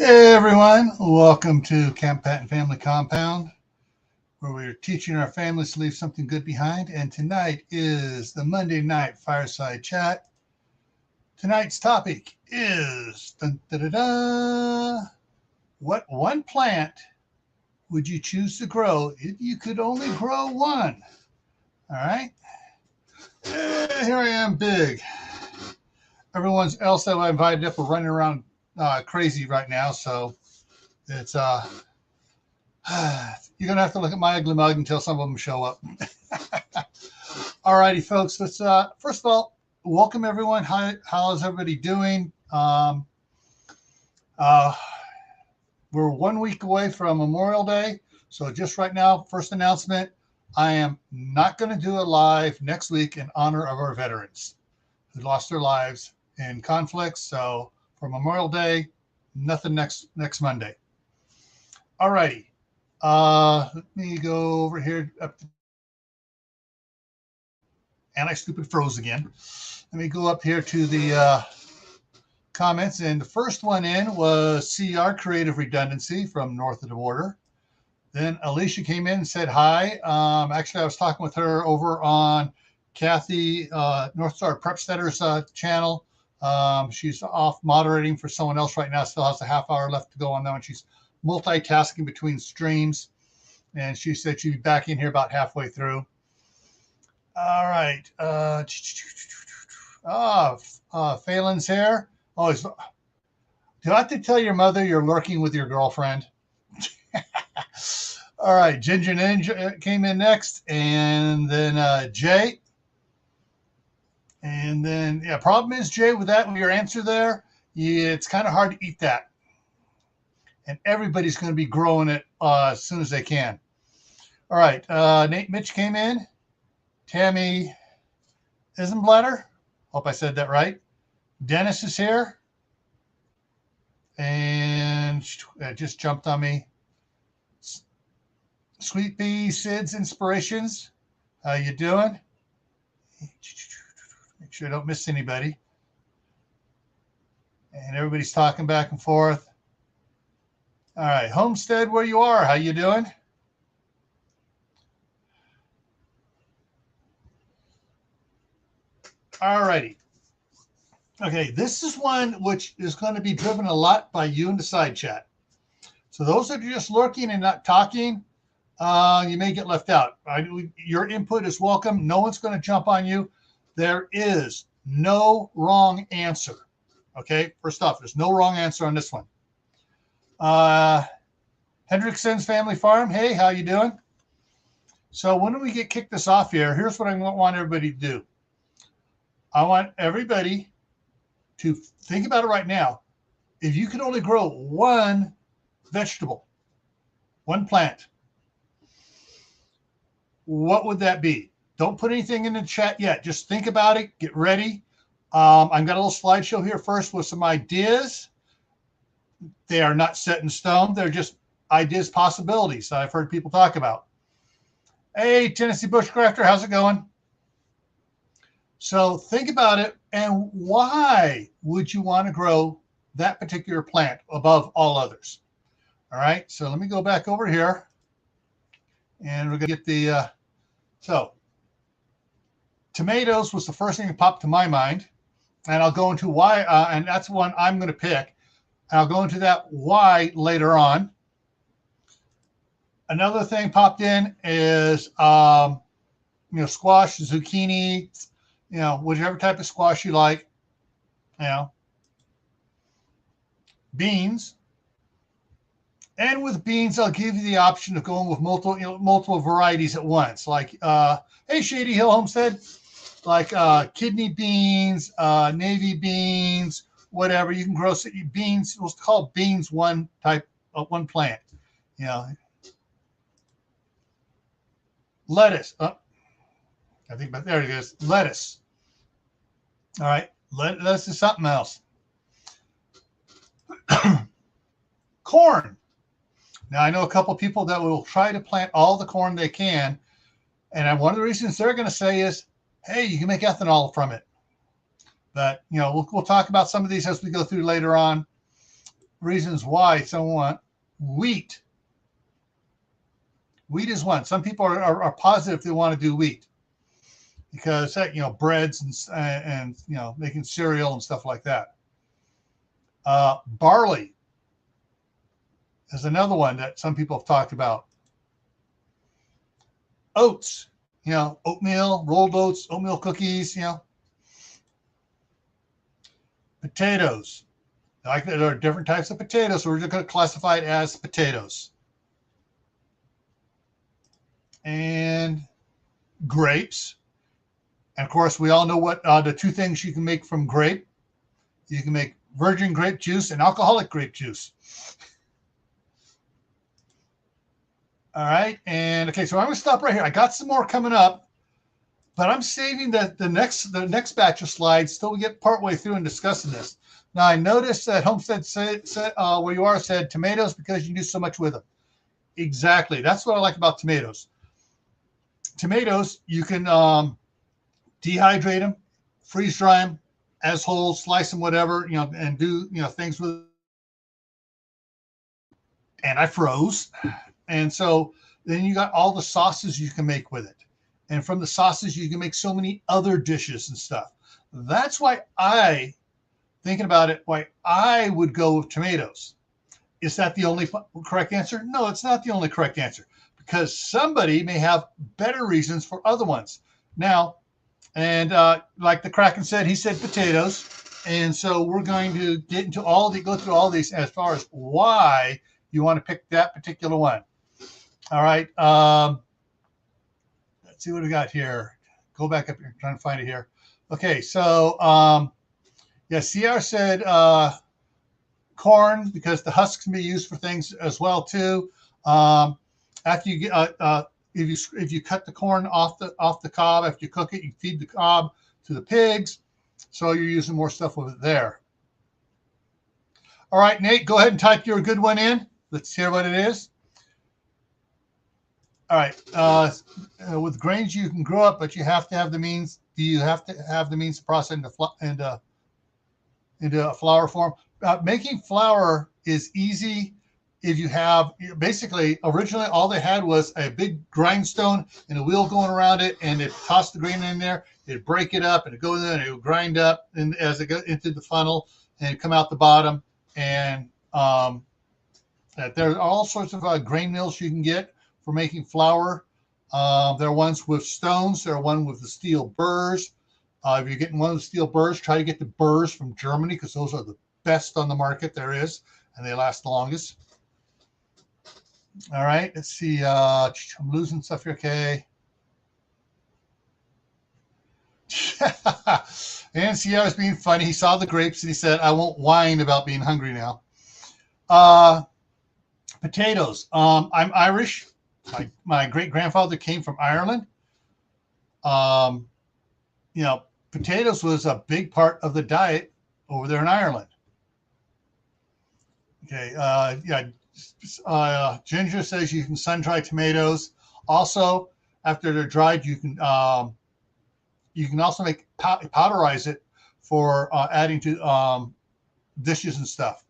Hey everyone, welcome to Camppatton Family Compound, where we're teaching our families to leave something good behind. And tonight is the Monday night Fireside chat. Tonight's topic is what one plant would you choose to grow if you could only grow one? All right, here I am, big. Everyone else that I invited up are running around crazy right now, so it's you're gonna have to look at my ugly mug until some of them show up. All righty, folks. Let's first of all welcome everyone. How's everybody doing? We're 1 week away from Memorial Day, so just right now, first announcement: I am not going to do a live next week in honor of our veterans who lost their lives in conflicts. So for Memorial Day, nothing next Monday. All righty. Let me go over here. And I stupid froze again. Let me go up here to the comments. And the first one in was CR Creative Redundancy from north of the border. Then Alicia came in and said hi. Actually, I was talking with her over on Kathy North Star Prepsteaders channel. She's off moderating for someone else right now. Still has a half hour left to go on that one. She's multitasking between streams, and she said she'd be back in here about halfway through. All right. Phelan's here. Oh, do I have to tell your mother you're lurking with your girlfriend? All right. Ginger Ninja came in next, and then Jay. And then, yeah, problem is, Jay, with your answer there, it's kind of hard to eat that. And everybody's going to be growing it as soon as they can. All right. Nate Mitch came in. Tammy Isenblatter. Hope I said that right. Dennis is here. And it just jumped on me. Sweet Bee Sid's Inspirations. How you doing? Make sure I don't miss anybody. And everybody's talking back and forth. All right, Homestead, where you are, how you doing? All righty. Okay, this is one which is going to be driven a lot by you in the side chat. So those of you just lurking and not talking, you may get left out. Your input is welcome. No one's going to jump on you. There is no wrong answer. Okay, first off, there's no wrong answer on this one. Hendrickson's Family Farm. Hey, how you doing? So when we get kicked this off here, here's what I want everybody to do. I want everybody to think about it right now. If you could only grow one vegetable, one plant, what would that be? Don't put anything in the chat yet. Just think about it. Get ready. I've got a little slideshow here first with some ideas. They are not set in stone. They're just ideas, possibilities that I've heard people talk about. Hey, Tennessee Bushcrafter, how's it going? So think about it. And why would you want to grow that particular plant above all others? All right. So let me go back over here. And we're going to get the, so tomatoes was the first thing that popped to my mind. And I'll go into why, and that's one I'm going to pick. And I'll go into that why later on. Another thing popped in is, squash, zucchini, whichever type of squash you like, beans. And with beans, I'll give you the option of going with multiple varieties at once. Like, hey, Shady Hill Homestead, like kidney beans, navy beans, whatever. You can grow beans. We'll call beans one type of one plant. Lettuce. I think, but there it is. Lettuce. All right. Lettuce is something else. Corn. Now, I know a couple of people that will try to plant all the corn they can. And one of the reasons they're going to say is, hey, you can make ethanol from it. But, we'll talk about some of these as we go through later on. reasons why someone want wheat. Wheat is one. Some people are positive they want to do wheat because breads and making cereal and stuff like that. Barley is another one that some people have talked about. Oats, oatmeal, rolled oats, oatmeal cookies, Potatoes. Like there are different types of potatoes, so we're just going to classify it as potatoes. And grapes. And of course, we all know what the two things you can make from grape. You can make virgin grape juice and alcoholic grape juice. All right, and okay, so I'm going to stop right here. I got some more coming up, but I'm saving the next batch of slides till we get partway through and discussing this. Now, I noticed that Homestead said where you are said tomatoes because you can do so much with them. Exactly, that's what I like about tomatoes. Tomatoes, you can dehydrate them, freeze dry them as whole, slice them, whatever, and do things with. And I froze, and so then you got all the sauces you can make with it, and from the sauces you can make so many other dishes and stuff. That's why thinking about it, why I would go with tomatoes. Is that the only correct answer? No, it's not the only correct answer, because somebody may have better reasons for other ones. Now, and like the Kraken said, he said potatoes. And so we're going to go through all these as far as why you want to pick that particular one. All right. Let's see what we got here. Go back up here. I'm trying to find it here. Okay. So, yeah, CR said corn because the husks can be used for things as well too. After you get if you cut the corn off the cob after you cook it, you feed the cob to the pigs, so you're using more stuff with it there. All right, Nate, go ahead and type your good one in. Let's hear what it is. All right, with grains you can grow up, but you have to have the means. Do you have to have the means to process into a flour form? Making flour is easy if you have, basically, originally all they had was a big grindstone and a wheel going around it, and it tossed the grain in there, it'd break it up, and it'd go in there, and it would grind up and as it goes into the funnel and come out the bottom. And there are all sorts of grain mills you can get for making flour. There are ones with stones. There are one with the steel burrs. If you're getting one of the steel burrs, try to get the burrs from Germany because those are the best on the market there is, and they last the longest. All right, let's see. I'm losing stuff here. Okay. And see, I was being funny. He saw the grapes and he said, I won't whine about being hungry now. Potatoes. I'm Irish. My great-grandfather came from Ireland. Potatoes was a big part of the diet over there in Ireland. Okay. Yeah. Ginger says you can sun-dry tomatoes. Also, after they're dried, you can also make powderize it for adding to dishes and stuff.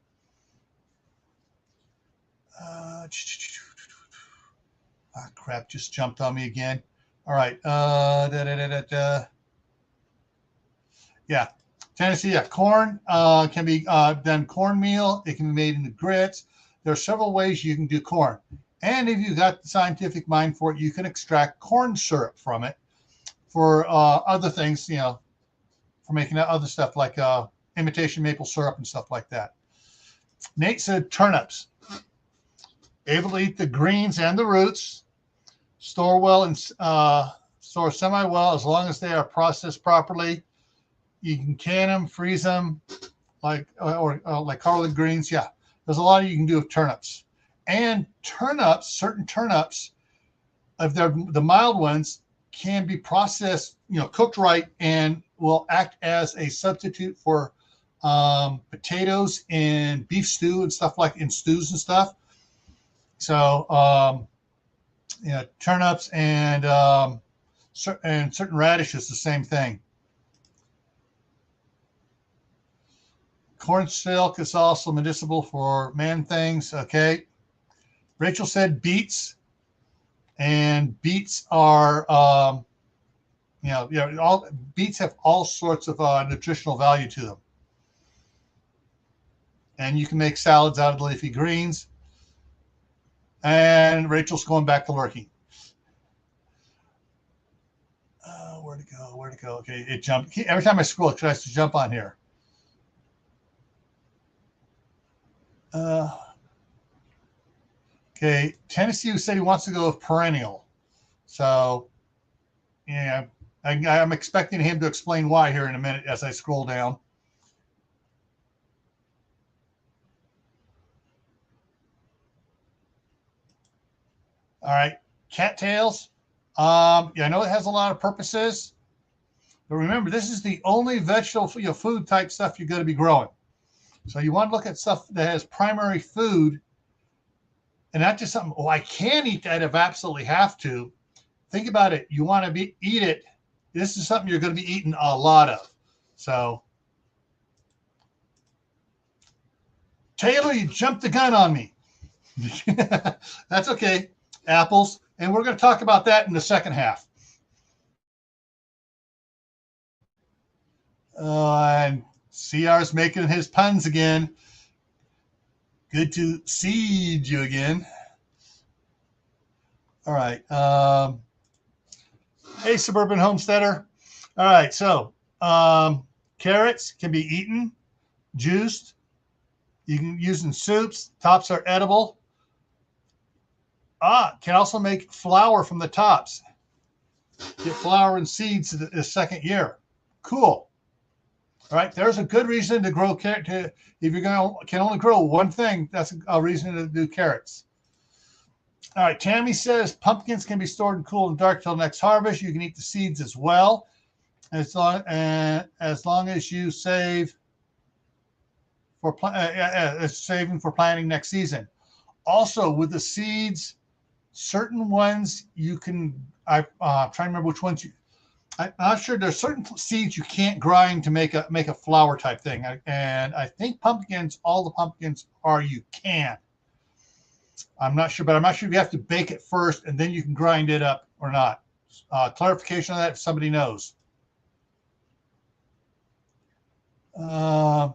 Crap just jumped on me again. All right. Yeah. Tennessee, yeah. Corn can be done cornmeal. It can be made into grits. There are several ways you can do corn. And if you've got the scientific mind for it, you can extract corn syrup from it for other things, for making other stuff like imitation maple syrup and stuff like that. Nate said turnips. Able to eat the greens and the roots. Store well and store semi-well as long as they are processed properly. You can can them, freeze them, like collard greens. Yeah, there's a lot you can do with turnips. And turnips, certain turnips, if they're the mild ones, can be processed, cooked right, and will act as a substitute for potatoes and beef stew and stuff like in stews and stuff. So, turnips and certain radishes, the same thing. Corn silk is also medicinal for man things. Okay. Rachel said beets, and beets are, all beets have all sorts of nutritional value to them. And you can make salads out of the leafy greens. And Rachel's going back to lurking. Where'd it go? Where'd it go? Okay, it jumped. Every time I scroll, it tries to jump on here. Okay, Tennessee said he wants to go with perennial. So, yeah, I'm expecting him to explain why here in a minute as I scroll down. All right, cattails. Yeah, I know it has a lot of purposes, but remember, this is the only vegetable, food type stuff you're going to be growing. So you want to look at stuff that has primary food, and not just something, oh, I can eat that if I absolutely have to. Think about it. You want to eat it. This is something you're going to be eating a lot of. So, Taylor, you jumped the gun on me. That's okay. Apples. And we're going to talk about that in the second half. And CR's making his puns again. Good to see you again. All right. Hey, suburban homesteader. All right. So carrots can be eaten, juiced. You can use in soups. Tops are edible. Can also make flour from the tops. Get flour and seeds the second year. Cool. All right, there's a good reason to grow carrot. If you're can only grow one thing, that's a reason to do carrots. All right, Tammy says pumpkins can be stored in cool and dark till next harvest. You can eat the seeds as well, as long as you save for saving for planting next season. Also, with the seeds, certain ones you can. I'm trying to remember which ones you. I'm not sure. There's certain seeds you can't grind to make a flour type thing, and I think pumpkins, all the pumpkins you can. I'm not sure, but I'm not sure if you have to bake it first and then you can grind it up or not. Clarification on that if somebody knows. Yeah,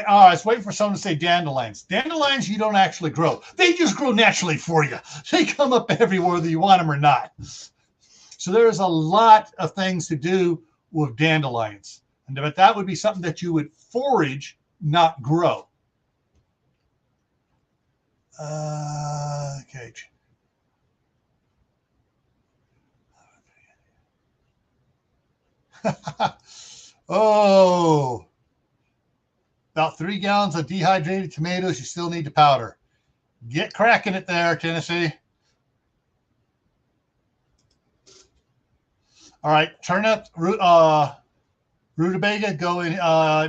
I was waiting for someone to say dandelions. Dandelions you don't actually grow. They just grow naturally for you. They come up everywhere whether you want them or not. So there's a lot of things to do with dandelions. But that would be something that you would forage, not grow. Okay. Oh, about 3 gallons of dehydrated tomatoes. You still need to powder. Get cracking it there, Tennessee. All right, turnip, rutabaga, go in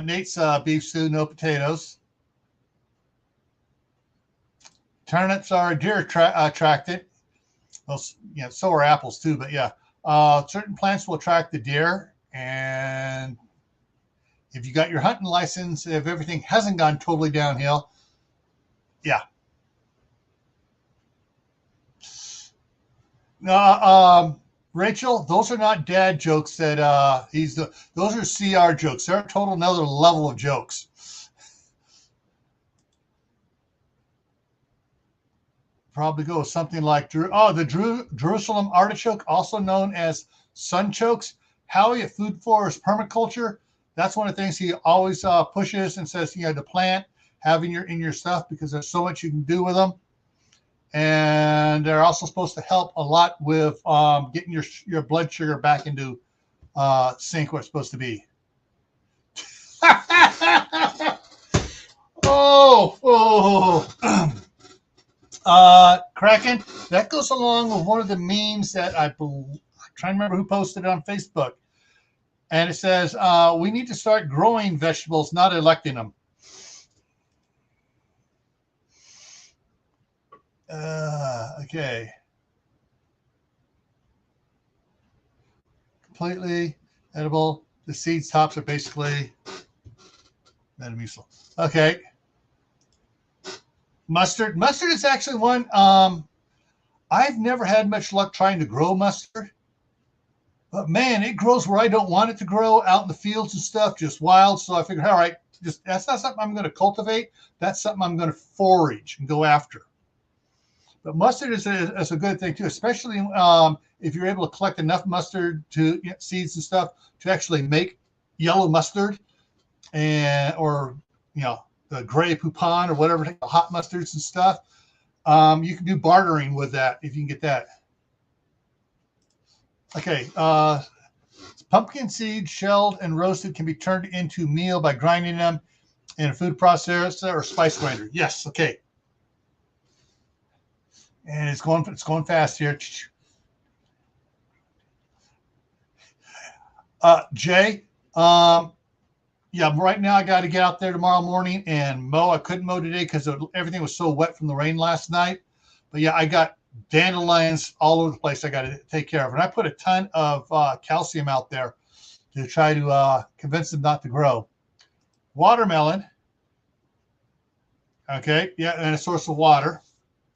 Nate's beef stew, no potatoes. Turnips are deer attracted. Well, yeah, so are apples too, but yeah. Certain plants will attract the deer, and if you got your hunting license, if everything hasn't gone totally downhill, yeah. Rachel, those are not dad jokes that those are CR jokes. They're a total another level of jokes. Probably go with something like the Jerusalem artichoke, also known as sunchokes. Howie at Food Forest Permaculture, that's one of the things he always pushes and says, the plant, having in your stuff, because there's so much you can do with them. And they're also supposed to help a lot with getting your blood sugar back into sync where it's supposed to be. Kraken, that goes along with one of the memes that I'm trying to remember who posted it on Facebook. And it says, we need to start growing vegetables, not electing them. Okay. Completely edible. The seeds tops are basically Metamucil. Okay. Mustard. Mustard is actually one. I've never had much luck trying to grow mustard, but man, it grows where I don't want it to grow, out in the fields and stuff, just wild. So I figured, all right, just that's not something I'm going to cultivate. That's something I'm going to forage and go after. But mustard is a good thing too, especially if you're able to collect enough mustard to seeds and stuff to actually make yellow mustard or the gray poupon or whatever, hot mustards and stuff. You can do bartering with that if you can get that. Okay, pumpkin seeds shelled and roasted can be turned into meal by grinding them in a food processor or spice grinder. Yes, okay. And it's going fast here. Jay, yeah, right now I got to get out there tomorrow morning and mow. I couldn't mow today because everything was so wet from the rain last night. But yeah, I got dandelions all over the place I got to take care of. And I put a ton of calcium out there to try to convince them not to grow. Watermelon. Okay, yeah, and a source of water.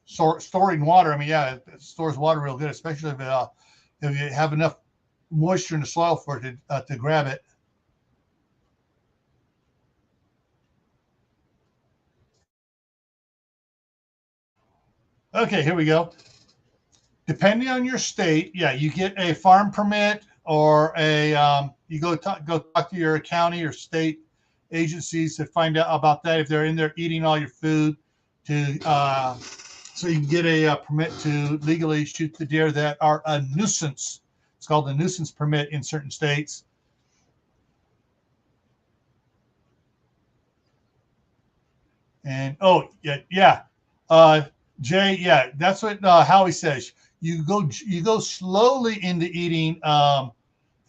Storing water, I mean, yeah, it stores water real good, especially if you have enough moisture in the soil for it to grab it. Okay, here we go. Depending on your state, yeah, you get a farm permit or you go talk to your county or state agencies to find out about that if they're in there eating all your food so you can get a permit to legally shoot the deer that are a nuisance. It's called a nuisance permit in certain states. And Jay, yeah, that's what Howie says. You go slowly into eating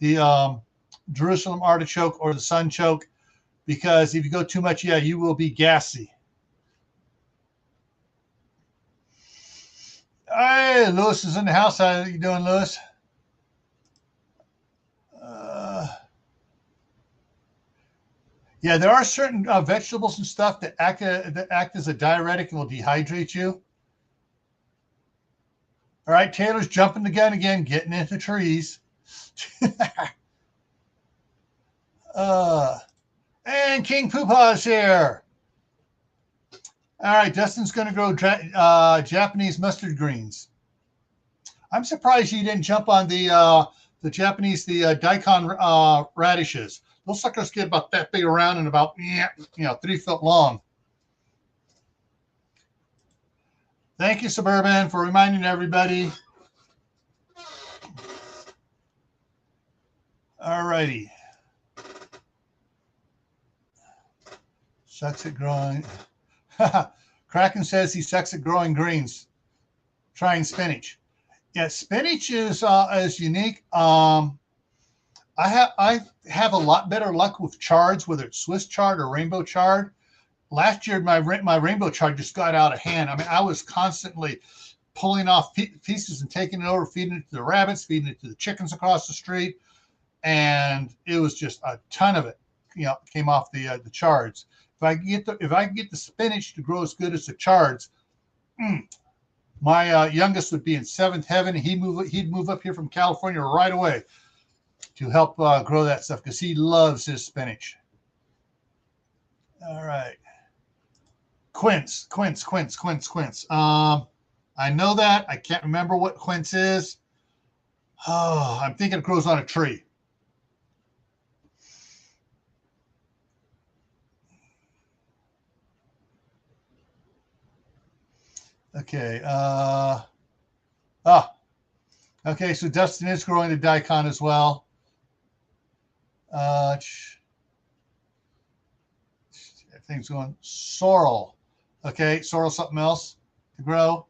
the Jerusalem artichoke or the sunchoke, because if you go too much, yeah, you will be gassy. Hey, Lewis is in the house. How are you doing, Lewis? Yeah, there are certain vegetables and stuff that act as a diuretic and will dehydrate you. All right, Taylor's jumping the gun again, getting into trees. And King Poopah's here. All right, Dustin's going to grow Japanese mustard greens. I'm surprised you didn't jump on the Japanese, daikon radishes. Those suckers get about that big around and about 3 foot long. Thank you, Suburban, for reminding everybody. All righty. Sucks at growing. Kraken says he sucks at growing greens. Trying spinach. Yeah, spinach is unique. I have a lot better luck with chards, whether it's Swiss chard or rainbow chard. Last year, my rainbow chard just got out of hand. I mean, I was constantly pulling off pieces and taking it over, feeding it to the rabbits, feeding it to the chickens across the street, and it was just a ton of it. Came off the chards. If I can get the spinach to grow as good as the chards, my youngest would be in seventh heaven. He'd move up here from California right away to help grow that stuff because he loves his spinach. All right. Quince. I know that. I can't remember what quince is. Oh, I'm thinking it grows on a tree. Okay. Okay, so Dustin is growing the daikon as well. Things going sorrel. Okay, sorrel something else to grow.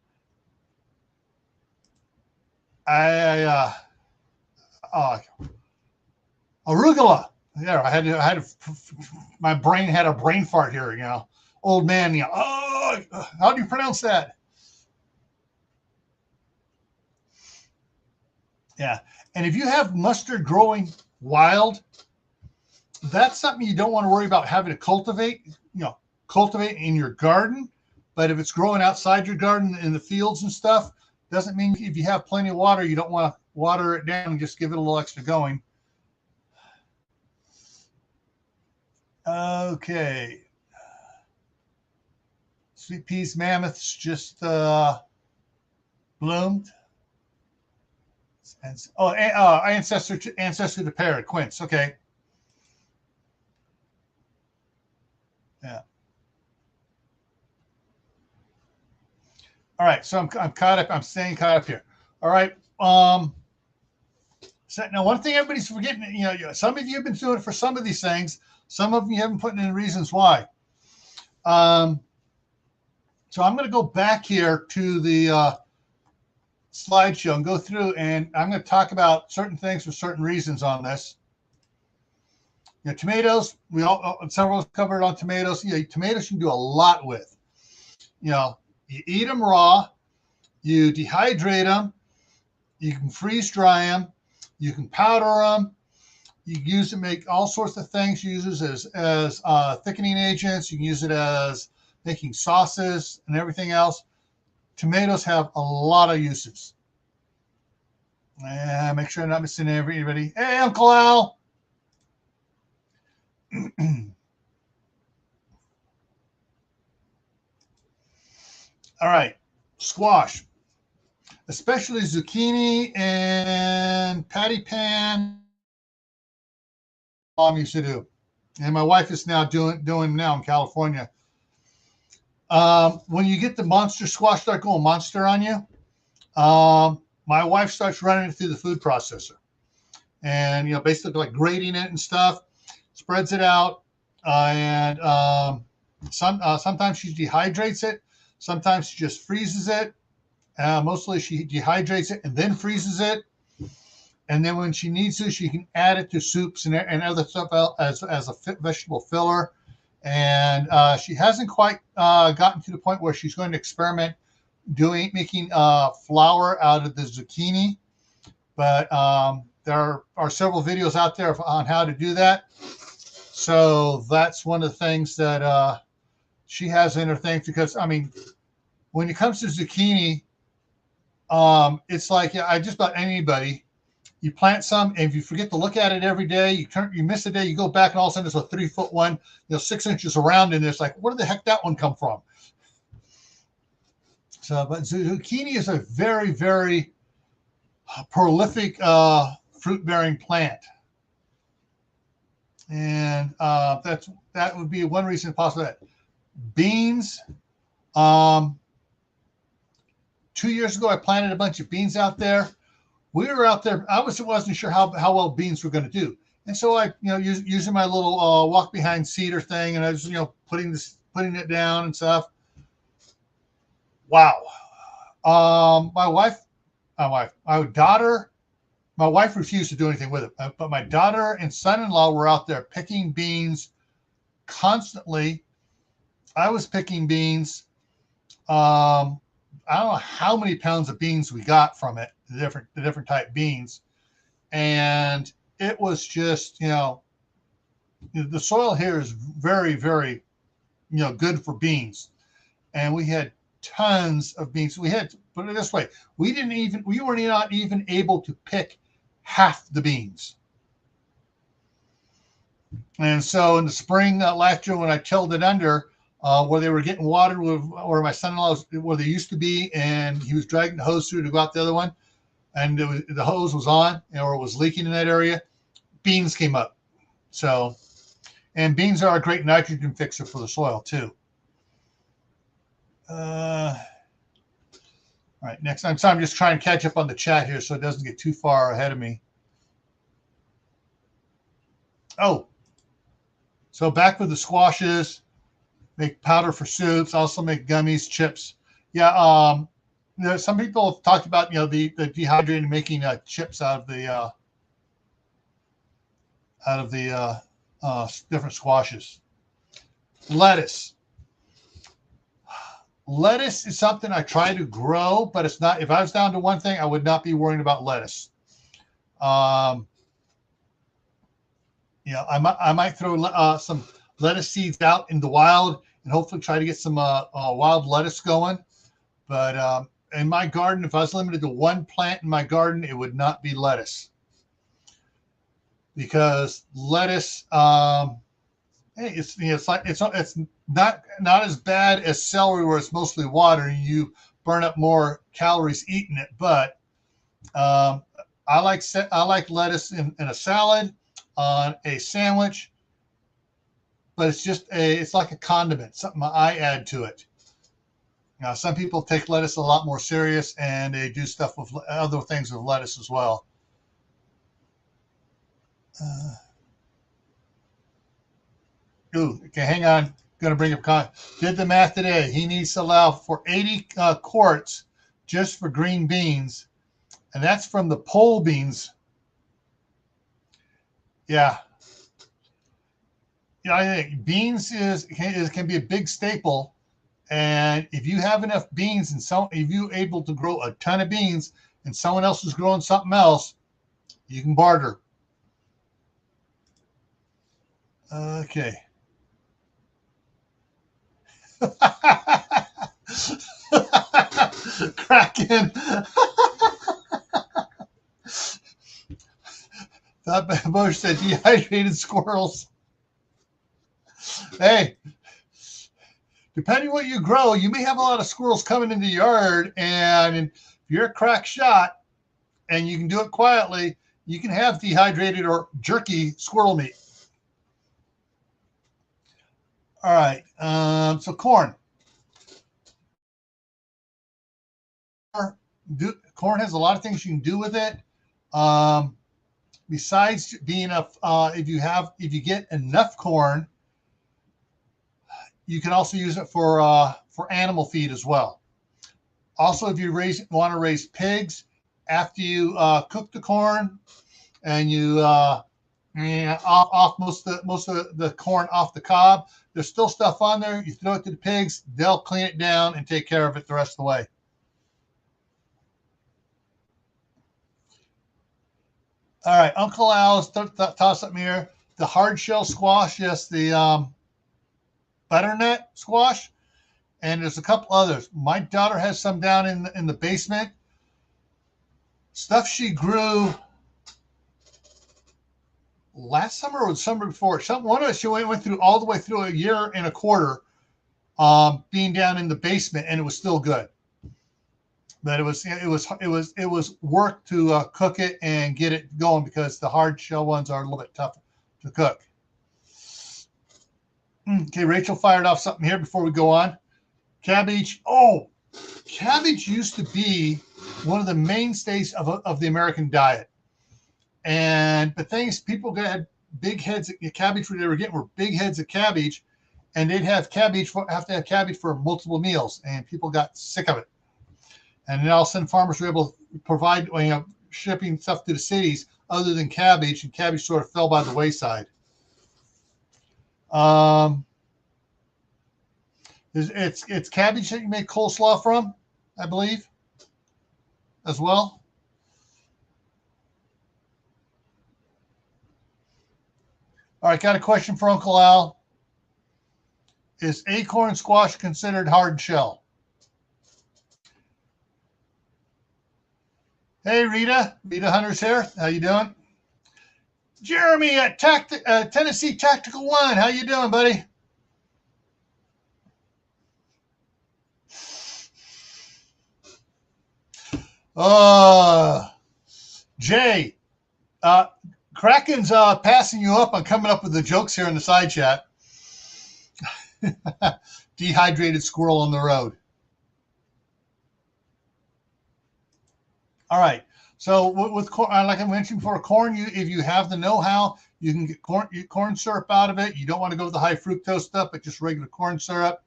Arugula. There, I had my brain had a brain fart here. Old man. How do you pronounce that? Yeah, and if you have mustard growing wild, that's something you don't want to worry about having to cultivate, cultivate in your garden. But if it's growing outside your garden in the fields and stuff, doesn't mean if you have plenty of water, you don't want to water it down and just give it a little extra going. Okay. Sweet peas mammoths just bloomed. And ancestor to pear quince. Okay. Yeah. All right. So I'm caught up. I'm staying caught up here. All right. So now one thing everybody's forgetting, some of you have been doing it for some of these things. Some of you haven't put in reasons why. So I'm going to go back here to the slideshow and go through, and I'm going to talk about certain things for certain reasons on this. Tomatoes, several covered on tomatoes. Tomatoes you can do a lot with. You eat them raw, you dehydrate them, you can freeze dry them, you can powder them, you can use it to make all sorts of things. You use it as thickening agents. You can use it as making sauces and everything else. Tomatoes have a lot of uses. And make sure I'm not missing everybody. Hey, Uncle Al. All right, squash, especially zucchini and patty pan. Mom used to do, and my wife is now doing now in California. When you get the monster squash start going monster on you, my wife starts running it through the food processor, and basically like grating it and stuff, spreads it out, and sometimes she dehydrates it, sometimes she just freezes it. Mostly she dehydrates it and then freezes it, and then when she needs to, she can add it to soups and other stuff as a vegetable filler. And she hasn't quite gotten to the point where she's going to experiment making flour out of the zucchini, but there are several videos out there on how to do that. So that's one of the things that she has in her thing, because when it comes to zucchini, it's like just about anybody. You plant some, and if you forget to look at it every day, you miss a day, you go back, and all of a sudden there's a 3-foot one, 6 inches around, and it's like, where did the heck that one come from? So, but zucchini is a very, very prolific fruit-bearing plant, and that would be one reason possible. That beans. 2 years ago, I planted a bunch of beans out there. We were out there. I wasn't sure how well beans were going to do, and so I, using my little walk behind cedar thing, and I was, putting it down and stuff. Wow. My wife, my wife refused to do anything with it, but my daughter and son-in-law were out there picking beans constantly. I was picking beans. I don't know how many pounds of beans we got from it, the different type beans. And it was just, the soil here is very, very, good for beans. And we had tons of beans. We had, put it this way, we were not even able to pick half the beans. And so in the spring last year, when I tilled it under, where they were getting watered, where my son-in-law where they used to be, and he was dragging the hose through to go out the other one, and the hose was on, or it was leaking in that area, beans came up. So, and beans are a great nitrogen fixer for the soil too. All right, next time. So I'm just trying to catch up on the chat here so it doesn't get too far ahead of me. Oh, so back with the squashes. Make powder for soups, also make gummies, chips. Yeah, some people have talked about, the dehydrating, making chips out of the different squashes. Lettuce. Lettuce is something I try to grow, but it's not. If I was down to one thing, I would not be worrying about lettuce. You know, I might throw some lettuce seeds out in the wild and hopefully try to get some wild lettuce going. But in my garden, if I was limited to one plant in my garden, it would not be lettuce, because lettuce, hey, it's, you know, it's not as bad as celery, where it's mostly water and you burn up more calories eating it. But I like lettuce in a salad, on a sandwich, but it's like a condiment, something I add to it. Now, some people take lettuce a lot more serious, and they do stuff with other things with lettuce as well. Okay, hang on. Going to bring up. Did the math today. He needs to allow for 80 quarts just for green beans, and that's from the pole beans. Yeah. Yeah, I think beans can be a big staple. And if you have enough beans, and if you're able to grow a ton of beans and someone else is growing something else, you can barter. Okay. Kraken. That Bush said dehydrated squirrels. Hey, depending what you grow, you may have a lot of squirrels coming into the yard, and if you're a crack shot and you can do it quietly, you can have dehydrated or jerky squirrel meat. All right, so corn. Corn has a lot of things you can do with it. Besides being if you get enough corn, you can also use it for animal feed as well. Also, if you want to raise pigs, after you cook the corn and you off most of the corn off the cob, there's still stuff on there. You throw it to the pigs, they'll clean it down and take care of it the rest of the way. All right, Uncle Al's toss something here. The hard shell squash, yes, the butternut squash, and there's a couple others. My daughter has some down in the basement. Stuff she grew last summer or the summer before. One of us, she went through all the way through a year and a quarter, being down in the basement, and it was still good. But it was work to cook it and get it going, because the hard shell ones are a little bit tough to cook. Okay, Rachel fired off something here before we go on. Cabbage. Oh, cabbage used to be one of the mainstays of the American diet. And the things, people had big heads of cabbage. They were getting big heads of cabbage, and they'd have to have cabbage for multiple meals, and people got sick of it. And then all of a sudden, farmers were able to provide, shipping stuff to the cities other than cabbage, and cabbage sort of fell by the wayside. It's cabbage that you make coleslaw from, I believe, as well. All right, got a question for Uncle Al. Is acorn squash considered hard shell? Hey, Rita Hunter's here. How you doing? Jeremy at Tennessee Tactical One. How you doing, buddy? Jay, Kraken's passing you up on coming up with the jokes here in the side chat. Dehydrated squirrel on the road. All right. So with corn, like I mentioned before, corn, if you have the know-how, you can get corn syrup out of it. You don't want to go with the high fructose stuff, but just regular corn syrup.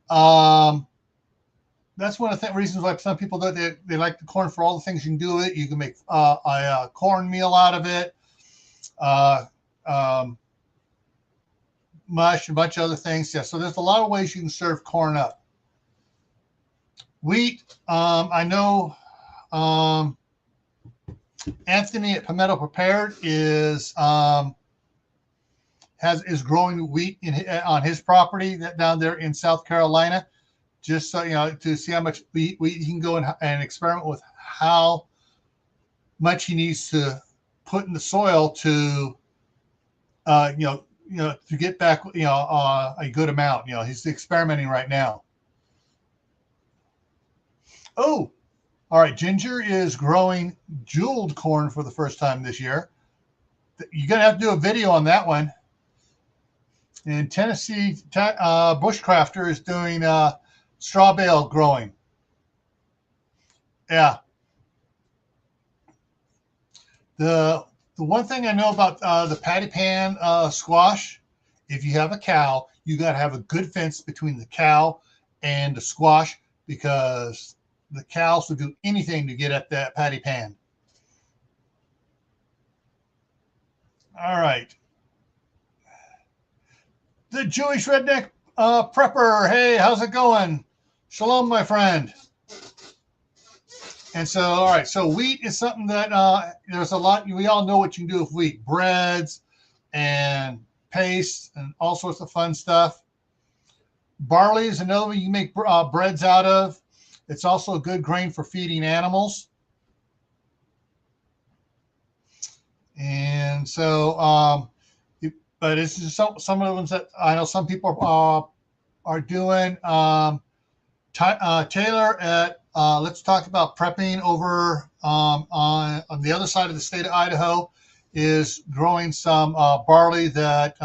That's one of the reasons why some people they like the corn for all the things you can do with it. You can make a cornmeal out of it, mush, and a bunch of other things. Yeah, so there's a lot of ways you can serve corn up. Wheat, I know. Anthony at Palmetto Prepared is is growing wheat on his property down there in South Carolina, just so to see how much wheat he can go and experiment with how much he needs to put in the soil to to get back a good amount. He's experimenting right now. Oh, all right. Ginger is growing jeweled corn for the first time this year. You're gonna have to do a video on that one. And Tennessee Bushcrafter is doing straw bale growing. Yeah. The one thing I know about the patty pan squash, if you have a cow, you got to have a good fence between the cow and the squash, because the cows will do anything to get at that patty pan. All right. The Jewish redneck prepper. Hey, how's it going? Shalom, my friend. And so, all right, so wheat is something that there's a lot. We all know what you can do with wheat: breads and paste and all sorts of fun stuff. Barley is another one you make breads out of. It's also a good grain for feeding animals. And so, but it's just some of the ones that I know some people are doing. Taylor at Let's Talk About Prepping over on the other side of the state of Idaho is growing some barley that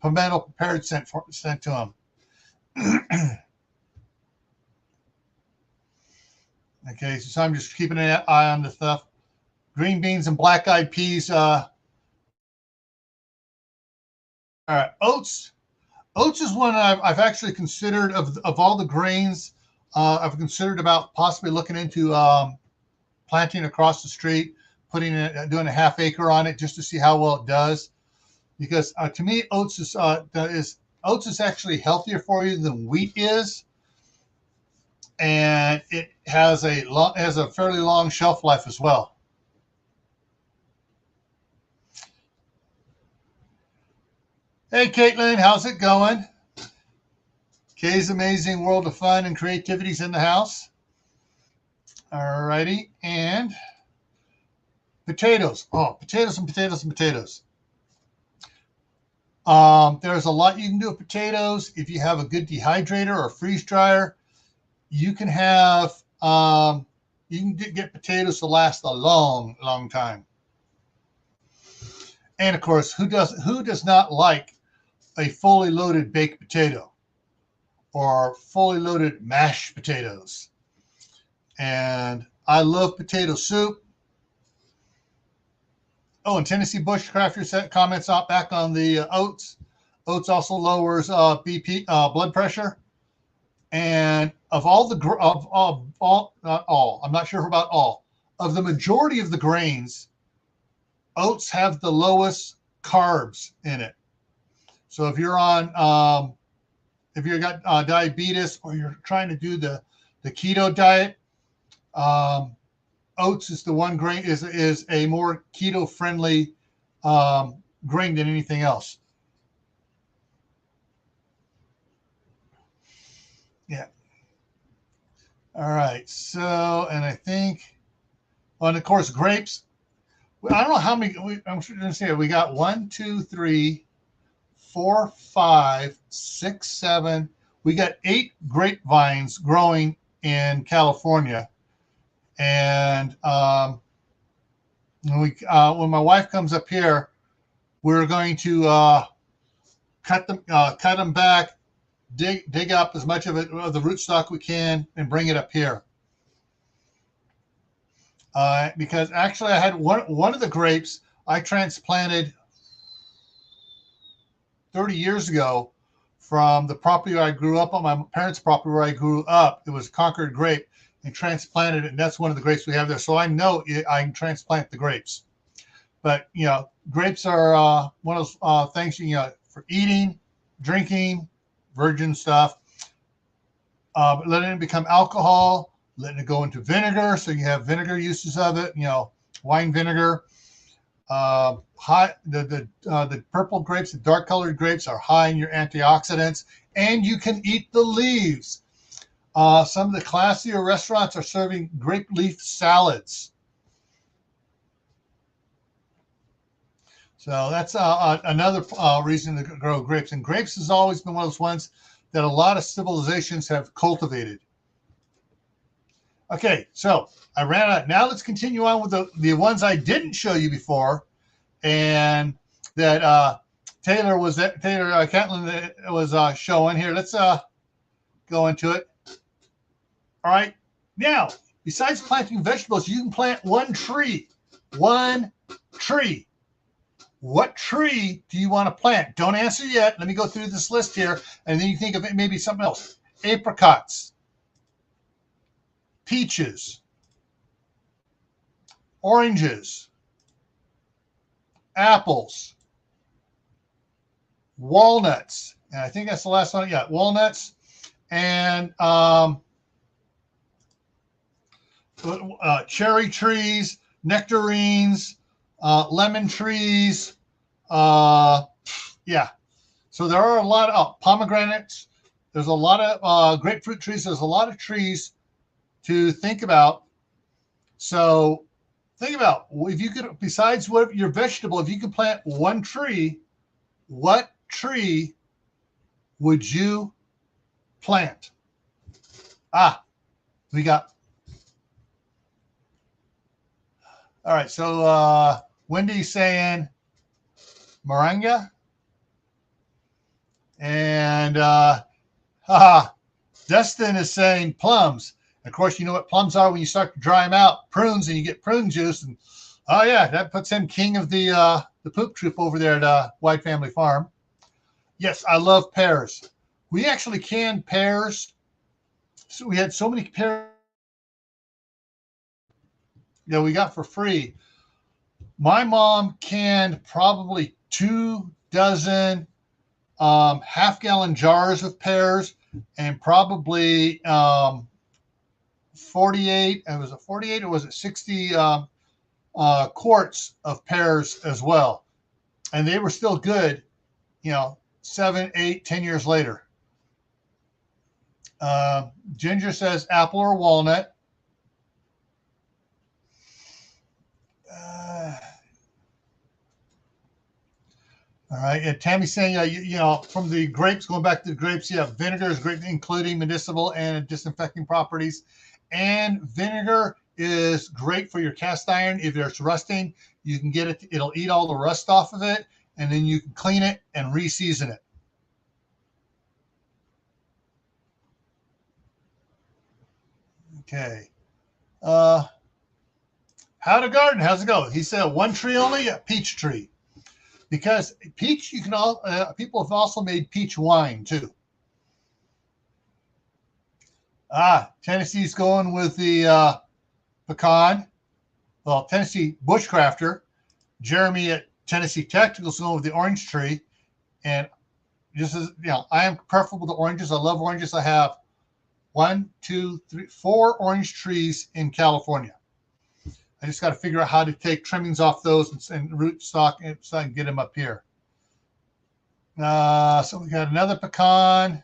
Pimento Prepared sent to him. Okay, so I'm just keeping an eye on the stuff. Green beans and black-eyed peas. All right, oats. Oats is one I've actually considered of all the grains. I've considered about possibly looking into planting across the street, doing a half acre on it just to see how well it does. Because to me, oats is actually healthier for you than wheat is, and it has a fairly long shelf life as well. Hey, Caitlin, how's it going? Kay's Amazing World of Fun and Creativity's in the house. All righty, and potatoes. Oh, potatoes and potatoes and potatoes. There's a lot you can do with potatoes. If you have a good dehydrator or freeze dryer, you can have get potatoes to last a long, long time. And of course, who does not like a fully loaded baked potato or fully loaded mashed potatoes? And I love potato soup. Oh, and Tennessee Bushcrafter comments out back on the oats. Oats also lowers BP blood pressure. And of all not all, I'm not sure about all, of the majority of the grains, oats have the lowest carbs in it. So if you're on, if you've got diabetes or you're trying to do the keto diet, oats is the one grain is a more keto friendly grain than anything else. Yeah. All right. So, and I think, well, and of course, grapes. I don't know how many. I'm going to say we got 1, 2, 3, 4, 5, 6, 7. We got 8 grapevines growing in California, and when my wife comes up here, we're going to cut them back, dig up as much of it of the rootstock we can, and bring it up here. Because actually, I had one of the grapes I transplanted 30 years ago from the property where I grew up on, my parents' property where I grew up. It was Concord grape, and transplanted it, and that's one of the grapes we have there. So I know I can transplant the grapes. But grapes are one of those things for eating, drinking, virgin stuff. But letting it become alcohol, letting it go into vinegar, so you have vinegar uses of it. Wine vinegar. The purple grapes, the dark colored grapes are high in your antioxidants, and you can eat the leaves. Some of the classier restaurants are serving grape leaf salads. So that's another reason to grow grapes. And grapes has always been one of those ones that a lot of civilizations have cultivated. Okay, so I ran out. Now let's continue on with the ones I didn't show you before, and that Taylor Catlin was showing here. Let's go into it. All right. Now, besides planting vegetables, you can plant one tree. One tree. What tree do you want to plant? Don't answer yet. Let me go through this list here, and then you think of it maybe something else. Apricots, peaches, oranges, apples, walnuts, and I think that's the last one. Yeah, walnuts, and cherry trees, nectarines, lemon trees. Yeah. So there are a lot of pomegranates. There's a lot of grapefruit trees. There's a lot of trees to think about. So think about if you could, besides what your vegetable, if you could plant one tree, what tree would you plant? We got. All right. So Wendy's saying moringa. And Dustin is saying plums. Of course, you know what plums are when you start to dry them out. Prunes, and you get prune juice. And oh yeah, that puts him king of the poop troop over there at White Family Farm. Yes, I love pears. We actually canned pears. So we had so many pears that we got for free. My mom canned probably 2 dozen half-gallon jars of pears, and probably 48. It was a 48, or was it 60 quarts of pears as well, and they were still good. 7, 8, 10 years later. Ginger says apple or walnut. All right. And Tammy's saying, from the grapes, going back to the grapes, vinegar is great, including medicinal and disinfecting properties. And vinegar is great for your cast iron. If it's rusting, you can get it. It'll eat all the rust off of it, and then you can clean it and re-season it. Okay. How to garden? How's it go? He said one tree only, a peach tree. Because peach, you can people have also made peach wine too. Tennessee's going with the pecan. Well, Tennessee Bushcrafter. Jeremy at Tennessee Technical is going with the orange tree. And just as I am preferable with the oranges. I love oranges. I have 1, 2, 3, 4 orange trees in California. I just got to figure out how to take trimmings off those and root stock so I can get them up here. So we got another pecan.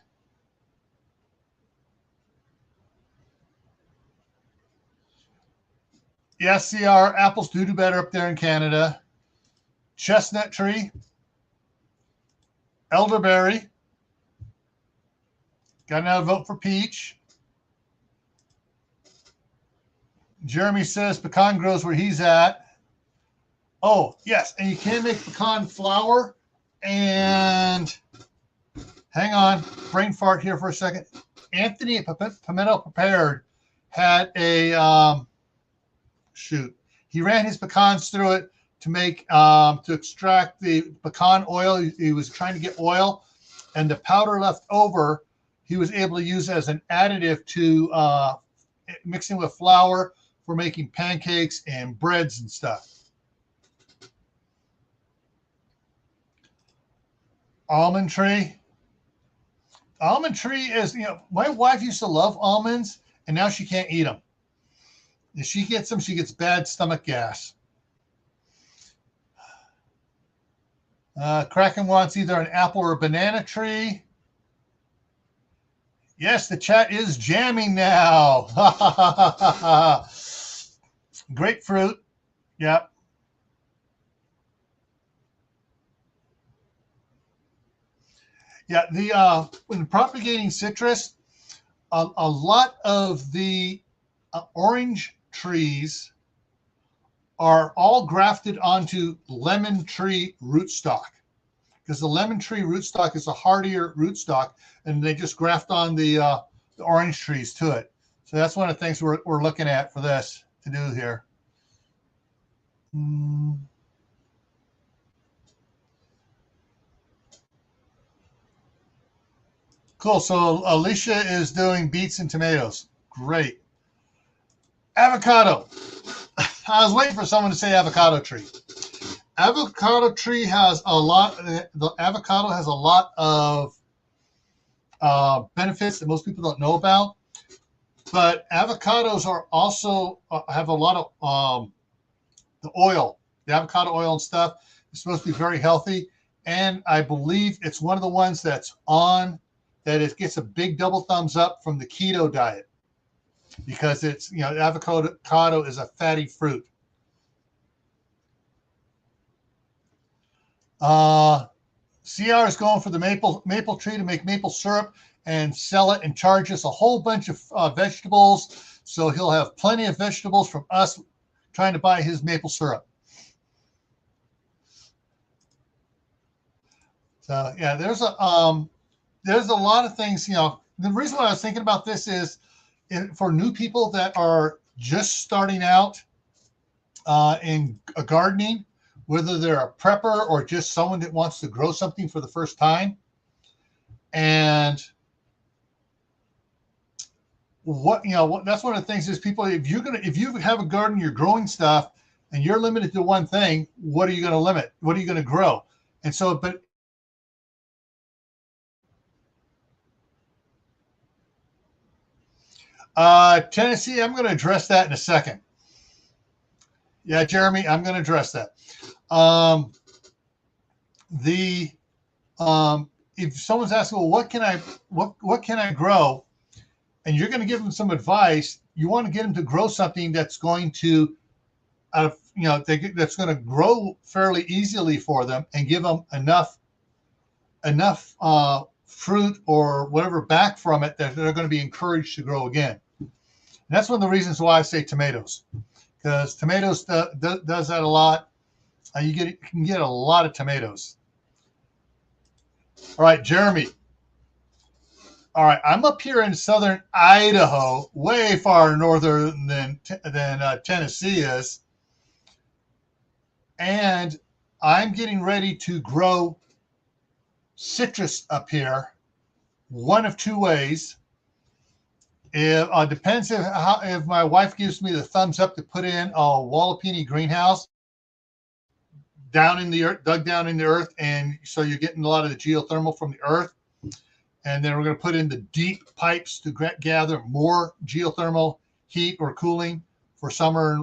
Yes, CR, apples do better up there in Canada. Chestnut tree. Elderberry. Got another vote for peach. Jeremy says pecan grows where he's at. Oh, yes. And you can make pecan flour. And hang on, brain fart here for a second. Anthony at Pimento Prepared had a he ran his pecans through it to make to extract the pecan oil. He was trying to get oil, and the powder left over he was able to use as an additive to mixing with flour for making pancakes and breads and stuff. Almond tree. Almond tree is, my wife used to love almonds, and now she can't eat them. If she gets them, she gets bad stomach gas. Kraken wants either an apple or a banana tree. Yes, the chat is jamming now. Grapefruit. Yep. Yeah, when propagating citrus, a lot of the orange trees are all grafted onto lemon tree rootstock, because the lemon tree rootstock is a hardier rootstock, and they just graft on the orange trees to it. So that's one of the things we're looking at for this to do here. Cool. So Alicia is doing beets and tomatoes. Great. Avocado. I was waiting for someone to say avocado tree. Avocado tree has a lot. The avocado has a lot of benefits that most people don't know about. But avocados are also have a lot of the oil, the avocado oil and stuff. It's supposed to be very healthy, and I believe it's one of the ones that's on that it gets a big double thumbs up from the keto diet, because it's, avocado is a fatty fruit. CR is going for the maple tree to make maple syrup and sell it and charge us a whole bunch of vegetables. So he'll have plenty of vegetables from us trying to buy his maple syrup. So yeah, there's a lot of things. The reason why I was thinking about this is for new people that are just starting out in gardening, whether they're a prepper or just someone that wants to grow something for the first time. And that's one of the things is people, if you have a garden, you're growing stuff and you're limited to one thing, what are you going to limit? What are you going to grow? And so, but Tennessee, I'm going to address that in a second. Yeah, Jeremy, I'm going to address that. If someone's asking, well, what can I grow? And you're going to give them some advice, you want to get them to grow something that's going to, that's going to grow fairly easily for them and give them enough fruit or whatever back from it that they're going to be encouraged to grow again. And that's one of the reasons why I say tomatoes, because tomatoes does that a lot. You can get a lot of tomatoes. All right, Jeremy. All right, I'm up here in southern Idaho, way far northern than Tennessee is, and I'm getting ready to grow citrus up here, one of two ways. It depends if my wife gives me the thumbs up to put in a Wallapini greenhouse down in the earth, dug down in the earth, and so you're getting a lot of the geothermal from the earth. And then we're going to put in the deep pipes to gather more geothermal heat or cooling for summer,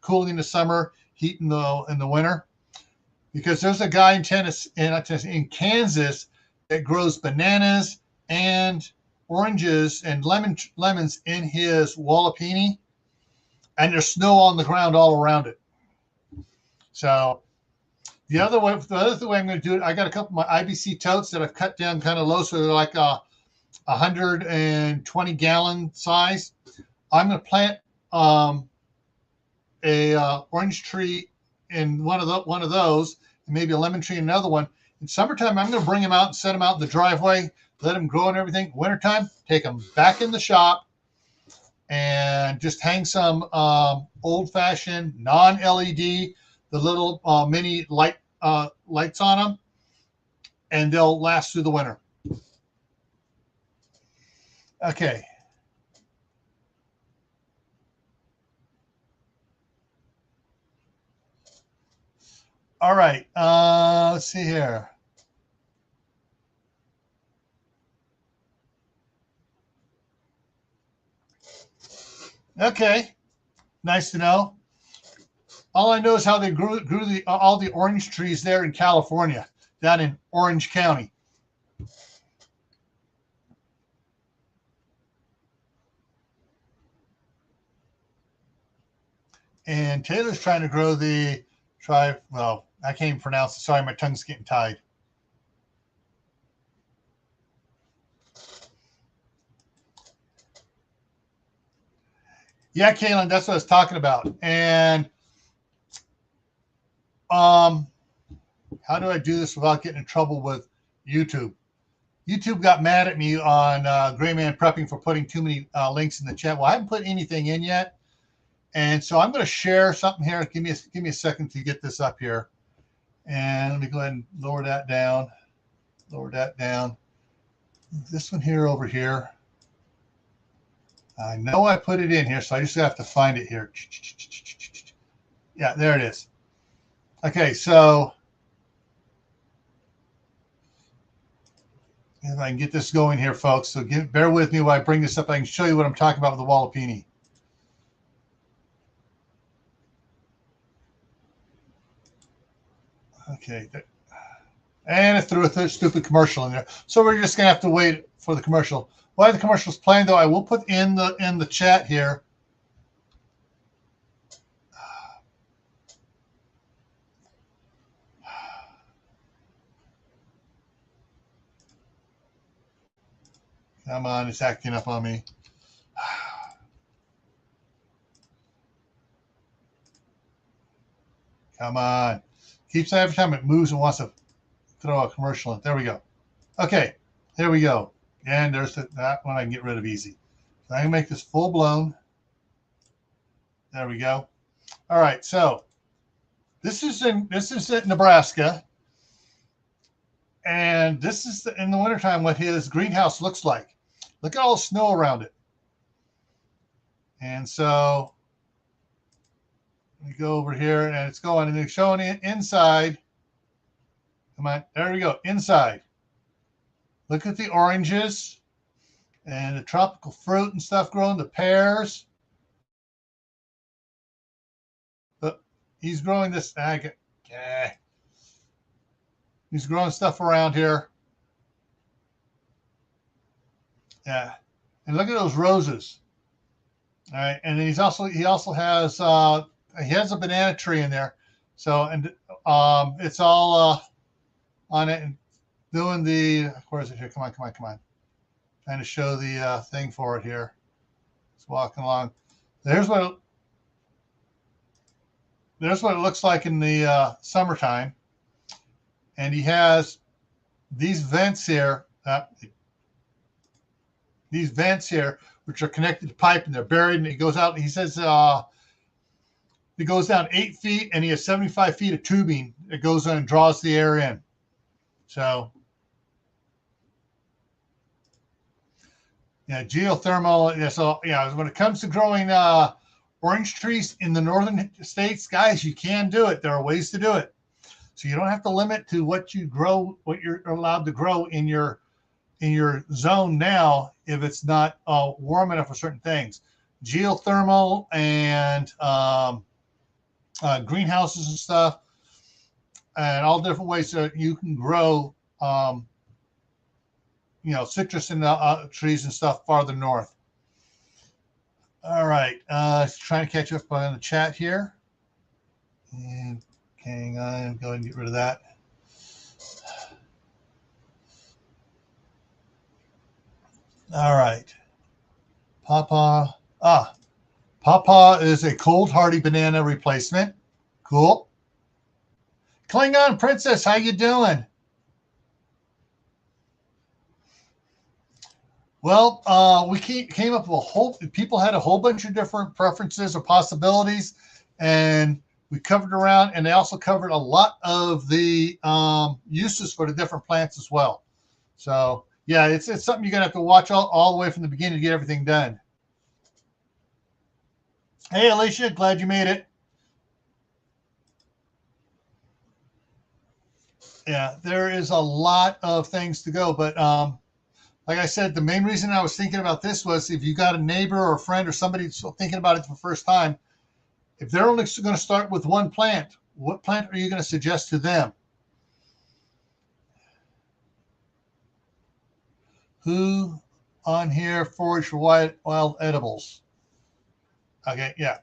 cooling in the summer, heat in the winter. Because there's a guy in Kansas that grows bananas and oranges and lemons in his Wallapini, and there's snow on the ground all around it. So the other way I'm going to do it, I got a couple of my IBC totes that I've cut down kind of low, so they're like 120 gallon size. I'm going to plant a orange tree in one of those, and maybe a lemon tree in another one. In summertime, I'm going to bring them out and set them out in the driveway, let them grow and everything. Wintertime, take them back in the shop and just hang some old-fashioned non-LED, the little mini lights on them, and they'll last through the winter. Okay. All right. Let's see here. Okay. Nice to know. All I know is how they grew all the orange trees there in California. down in Orange County. And Taylor's trying to grow the well, I can't even pronounce it. Sorry, my tongue's getting tied. Yeah, Kaylin, that's what I was talking about. And how do I do this without getting in trouble with YouTube? YouTube got mad at me on Gray Man Prepping for putting too many links in the chat. Well, I haven't put anything in yet. And so I'm going to share something here. Give me a second to get this up here. And let me go ahead and lower that down. Lower that down. This one here over here. I know I put it in here, so I just have to find it here. Yeah, there it is. Okay, so if I can get this going here, folks. So bear with me while I bring this up. I can show you what I'm talking about with the Wallapini. Okay, and it threw a stupid commercial in there. So we're just gonna have to wait for the commercial. While the commercial's playing, though, I will put in the chat here. Come on, it's acting up on me. Come on. Keeps every time it moves and wants to throw a commercial in. There we go. Okay, there we go. And there's that one I can get rid of easy. So I can make this full blown. There we go. All right, so this is in Nebraska. And this is in the wintertime what his greenhouse looks like. Look at all the snow around it. And so we go over here and it's going and it's showing it inside. Come on, there we go, inside. Look at the oranges and the tropical fruit and stuff growing, the pears. But he's growing this. He's growing stuff around here. Yeah, and look at those roses. All right, and then he also has he has a banana tree in there. So and it's all on it and doing the. Where is it here? Come on. Trying to show the thing for it here. It's walking along. There's what it looks like in the summertime. And he has these vents here. These vents here, which are connected to pipe, and they're buried, and it goes out. He says it goes down 8 feet, and he has 75 feet of tubing that goes in and draws the air in. So, yeah, geothermal. Yeah, so yeah, when it comes to growing orange trees in the northern states, guys, you can do it. There are ways to do it. So you don't have to limit to what you grow, what you're allowed to grow in your zone now if it's not warm enough for certain things. Geothermal and greenhouses and stuff, and all different ways that you can grow, citrus and trees and stuff farther north. All right, trying to catch up on the chat here. And hang on, go ahead and get rid of that. All right. Pawpaw is a cold hardy banana replacement. Cool. Klingon Princess, how you doing? Well, we came up with people had a whole bunch of different preferences or possibilities, and we covered around, and they also covered a lot of the uses for the different plants as well. So yeah, it's something you're gonna have to watch all the way from the beginning to get everything done. Hey, Alicia, glad you made it. Yeah, there is a lot of things to go, but like I said, the main reason I was thinking about this was if you got a neighbor or a friend or somebody thinking about it for the first time, if they're only going to start with one plant, what plant are you going to suggest to them? Who on here forage for wild edibles? Okay, yeah,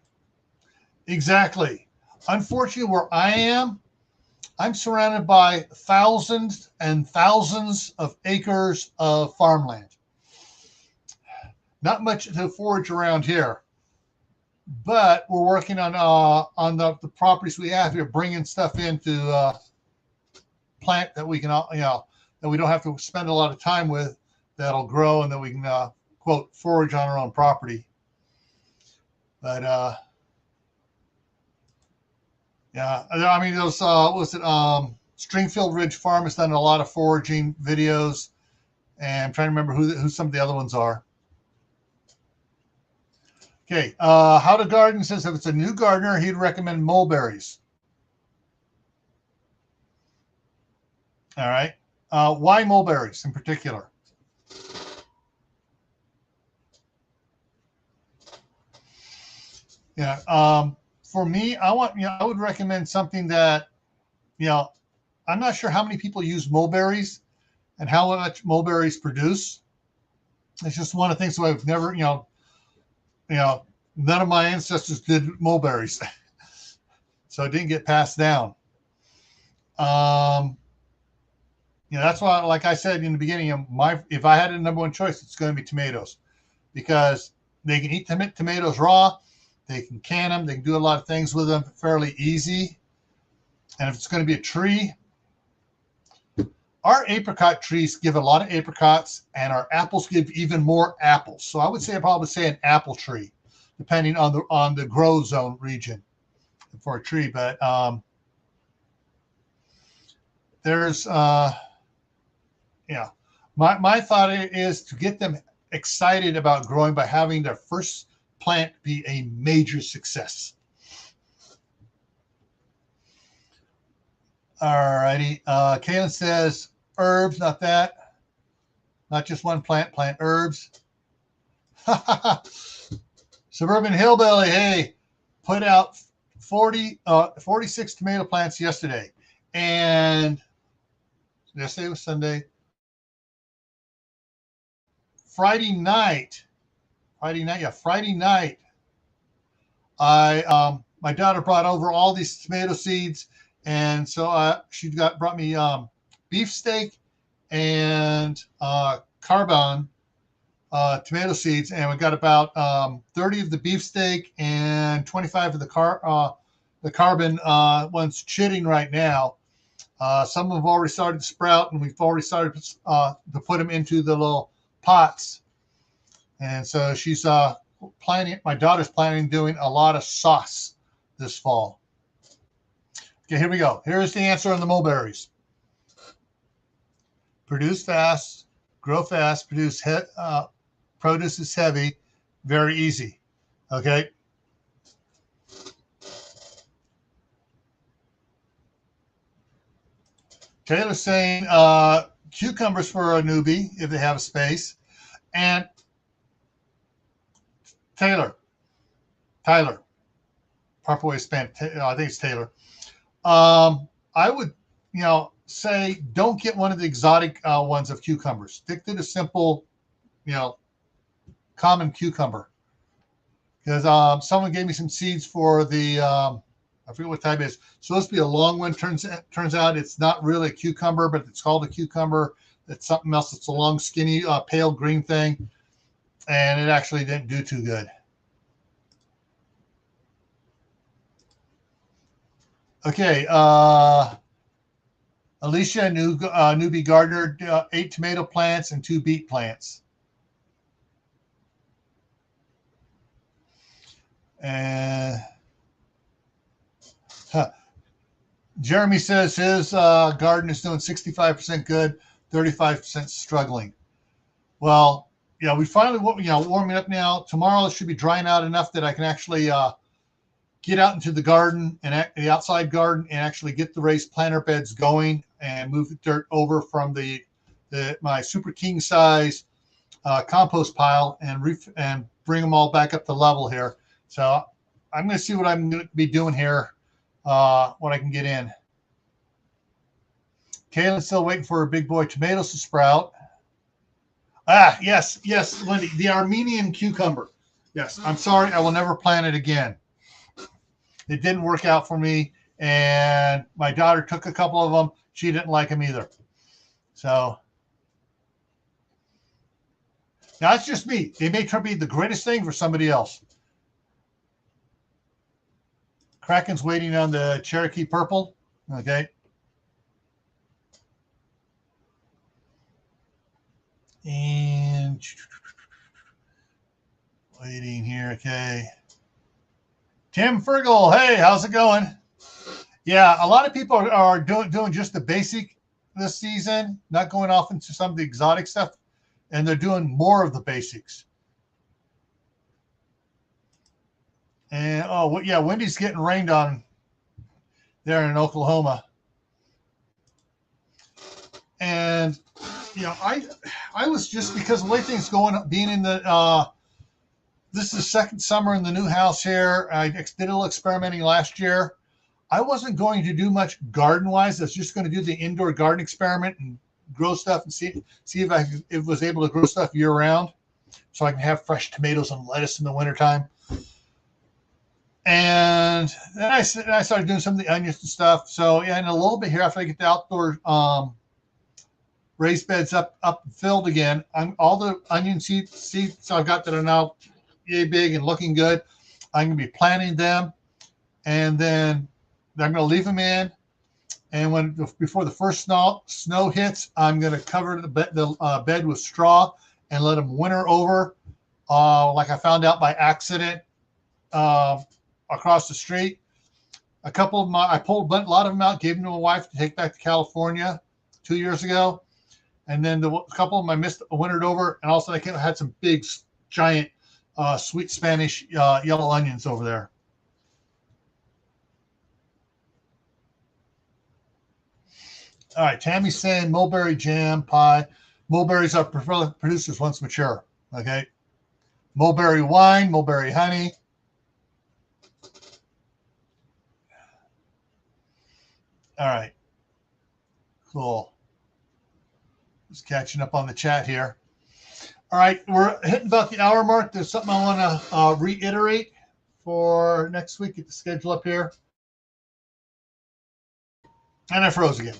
exactly. Unfortunately, where I am, I'm surrounded by thousands and thousands of acres of farmland. Not much to forage around here, but we're working on the properties we have here, bringing stuff into plant that we can, that we don't have to spend a lot of time with, that'll grow and that we can quote forage on our own property. But yeah, I mean those was it Stringfield Ridge Farm has done a lot of foraging videos, and I'm trying to remember who some of the other ones are. Okay, How to Garden says if it's a new gardener, he'd recommend mulberries. All right, why mulberries in particular? Yeah, for me, I would recommend something that, I'm not sure how many people use mulberries and how much mulberries produce. It's just one of the things that I've never, none of my ancestors did mulberries, so it didn't get passed down. That's why, like I said in the beginning, if I had a number one choice, it's going to be tomatoes, because they can eat tomatoes raw, they can can them, they can do a lot of things with them fairly easy. And if it's going to be a tree, our apricot trees give a lot of apricots, and our apples give even more apples. So I would say, an apple tree, depending on the grow zone region for a tree. But there's my thought is to get them excited about growing by having their first plant be a major success. All righty. Kaylin says herbs, not that. Not just one plant herbs. Suburban Hillbilly, hey, put out 46 tomato plants yesterday. And yesterday was Sunday. Friday night, my daughter brought over all these tomato seeds, and so she brought me beefsteak and carbon tomato seeds, and we got about 30 of the beefsteak and 25 of the carbon ones chitting right now. Some have already started to sprout, and we've already started to put them into the little pots. And so she's my daughter's planning doing a lot of sauce this fall. Okay, here we go. Here's the answer on the mulberries. Produce fast, grow fast, produce produce is heavy, very easy. Okay. Taylor's saying cucumbers for a newbie if they have a space. And Tyler, proper way to spell it, I think it's Taylor. I would, say don't get one of the exotic ones of cucumbers. Stick to the simple, common cucumber. Because someone gave me some seeds for the, I forget what type it is. It's supposed to be a long one. Turns out it's not really a cucumber, but it's called a cucumber. It's something else. It's a long, skinny, pale green thing. And it actually didn't do too good. Okay. Alicia, newbie gardener, 8 tomato plants and 2 beet plants. And Jeremy says his garden is doing 65% good, 35% struggling. Well, we finally, warming up now. Tomorrow it should be drying out enough that I can actually get out into the garden and the outside garden and actually get the raised planter beds going and move the dirt over from my super king size compost pile and bring them all back up to level here. So I'm going to see what I'm going to be doing here, what I can get in. Kaylin's still waiting for her big boy tomatoes to sprout. Yes, yes, Wendy, the Armenian cucumber. Yes, I'm sorry, I will never plant it again. It didn't work out for me, and my daughter took a couple of them. She didn't like them either. So now it's just me. They may be the greatest thing for somebody else. Kraken's waiting on the Cherokee Purple. Okay. And waiting here. Okay. Tim Fergal. Hey, how's it going? Yeah, a lot of people are doing just the basic this season, not going off into some of the exotic stuff, and they're doing more of the basics. And oh yeah, Wendy's getting rained on there in Oklahoma. And you know, I was just, because the way things going, being in the this is the second summer in the new house here. I did a little experimenting last year. I wasn't going to do much garden wise. I was just going to do the indoor garden experiment and grow stuff and see if I was able to grow stuff year round, so I can have fresh tomatoes and lettuce in the wintertime. And then I started doing some of the onions and stuff. So yeah, in a little bit here, after I get the outdoor raised beds up and filled again, all the onion seeds I've got that are now yay big and looking good, I'm going to be planting them, and then I'm going to leave them in. And before the first snow hits, I'm going to cover the bed with straw and let them winter over, like I found out by accident across the street. A couple of I pulled a lot of them out, gave them to my wife to take back to California 2 years ago. And then a couple of them I missed wintered over, and also I had some big, giant, sweet Spanish yellow onions over there. All right, Tammy's saying mulberry jam pie. Mulberries are producers once mature. Okay, mulberry wine, mulberry honey. All right, cool. Just catching up on the chat here. All right, we're hitting about the hour mark. There's something I want to reiterate for next week. Get the schedule up here. And I froze again.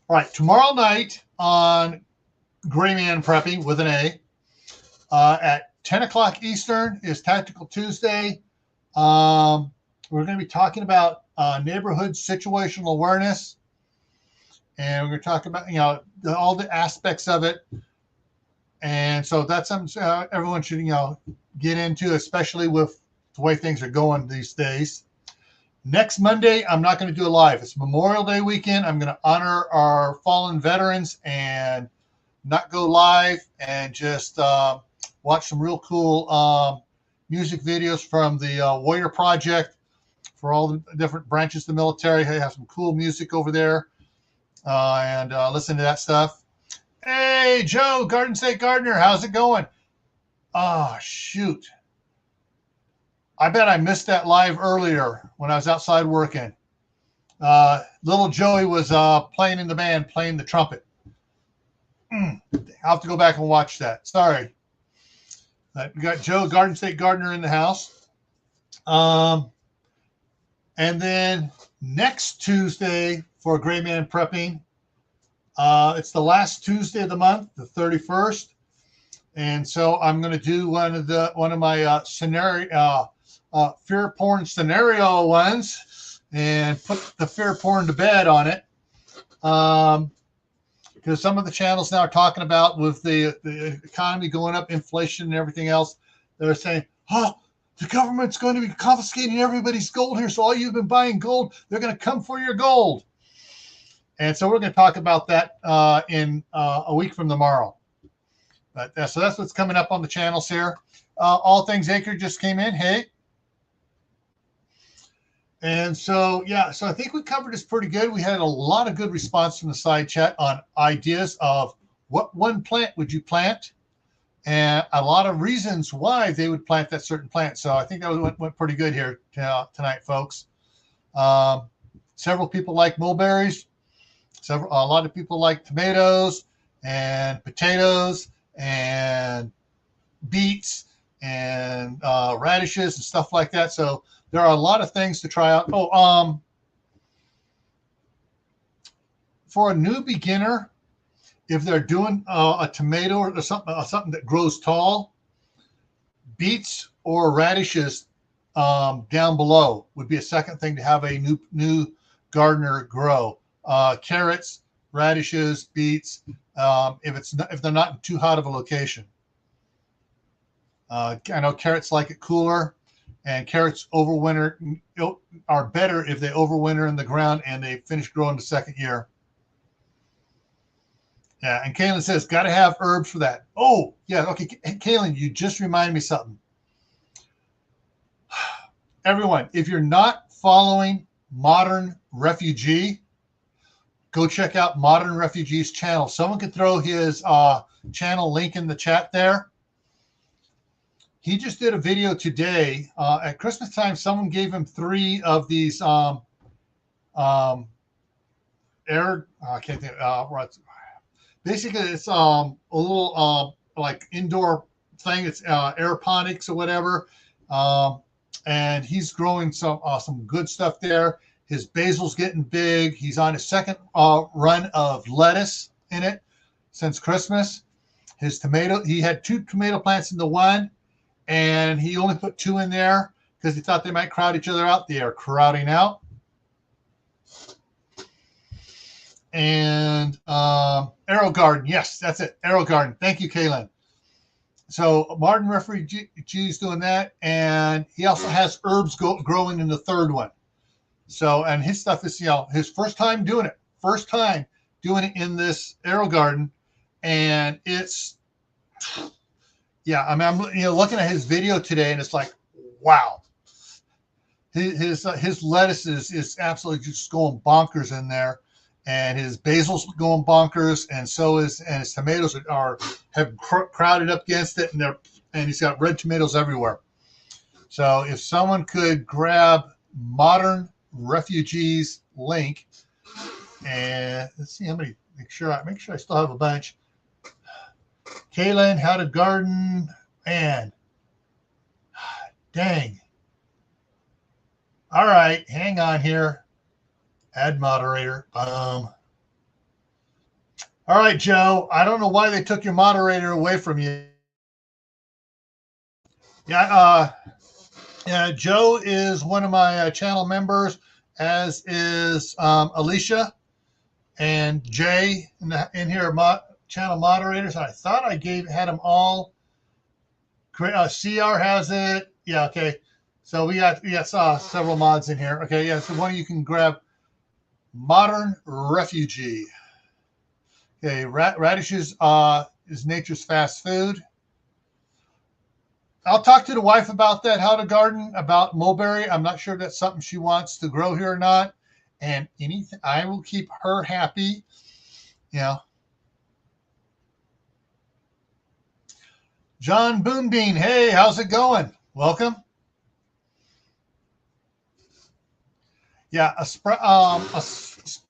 All right, tomorrow night on Gray Man Prepping with an A at 10 o'clock Eastern is Tactical Tuesday. We're going to be talking about neighborhood situational awareness. And we're going to talk about, all the aspects of it. And so that's something everyone should, get into, especially with the way things are going these days. Next Monday, I'm not going to do a live. It's Memorial Day weekend. I'm going to honor our fallen veterans and not go live, and just watch some real cool music videos from the Warrior Project for all the different branches of the military. They have some cool music over there, and listen to that stuff. Hey, Joe, Garden State Gardener, how's it going? Oh, shoot. I bet I missed that live earlier when I was outside working. Little Joey was playing in the band, playing the trumpet. I'll have to go back and watch that. Sorry. We got Joe, Garden State Gardener, in the house. And then next Tuesday for Gray Man Prepping, it's the last Tuesday of the month, the 31st. And so I'm going to do one of my scenario fear porn scenario ones, and put the fear porn to bed on it, because some of the channels now are talking about, with the economy going up, inflation and everything else, they're saying, the government's going to be confiscating everybody's gold here, so all you've been buying gold, they're going to come for your gold. And so we're going to talk about that in a week from tomorrow. But so that's what's coming up on the channels here. All Things Acre just came in. Hey. And so, yeah, so I think we covered this pretty good. We had a lot of good response from the side chat on ideas of what one plant would you plant, and a lot of reasons why they would plant that certain plant. So I think that went pretty good here tonight, folks. Several people like mulberries. A lot of people like tomatoes and potatoes and beets and radishes and stuff like that. So there are a lot of things to try out. Oh, for a new beginner, if they're doing a tomato or something that grows tall, beets or radishes down below would be a second thing to have a new gardener grow. Carrots, radishes, beets, if they're not in too hot of a location. I know carrots like it cooler, and carrots are better if they overwinter in the ground and they finish growing the second year. Yeah, and Kaylin says, got to have herbs for that. Oh, yeah, okay. Kaylin, you just reminded me something. Everyone, if you're not following Modern Refugee, go check out Modern Refugee's channel. Someone could throw his channel link in the chat there. He just did a video today. At Christmas time, someone gave him 3 of these I can't think. Basically, it's a little like indoor thing. It's aeroponics or whatever, and he's growing some good stuff there. His basil's getting big. He's on his second run of lettuce in it since Christmas. His tomato, he had 2 tomato plants in the one, and he only put 2 in there because he thought they might crowd each other out. They are crowding out. And Arrow Garden, yes, that's it, Arrow Garden. Thank you, Kaylin. So Martin Refugee's doing that, and he also has herbs growing in the third one. So, and his stuff is, his first time doing it in this Arrow Garden, and it's, yeah, I mean, I'm looking at his video today, and it's like, wow. His lettuce is absolutely just going bonkers in there. And his basil's going bonkers, and his tomatoes have crowded up against it, and he's got red tomatoes everywhere. So if someone could grab Modern Refugees link, and let's see how many. Make sure I still have a bunch. Kaylin, how to garden, and dang. All right, hang on here. Add moderator. All right, Joe. I don't know why they took your moderator away from you. Yeah, Joe is one of my channel members, as is Alicia and Jay in here channel moderators. I thought I had them all. CR has it. Yeah, okay. So we got several mods in here. Okay, yeah. So one of you can grab Modern Refugee. Okay, radishes is nature's fast food. I'll talk to the wife about that, how to garden, about mulberry. I'm not sure if that's something she wants to grow here or not. And anything, I will keep her happy. John Boonbean, hey, how's it going? Welcome. Yeah,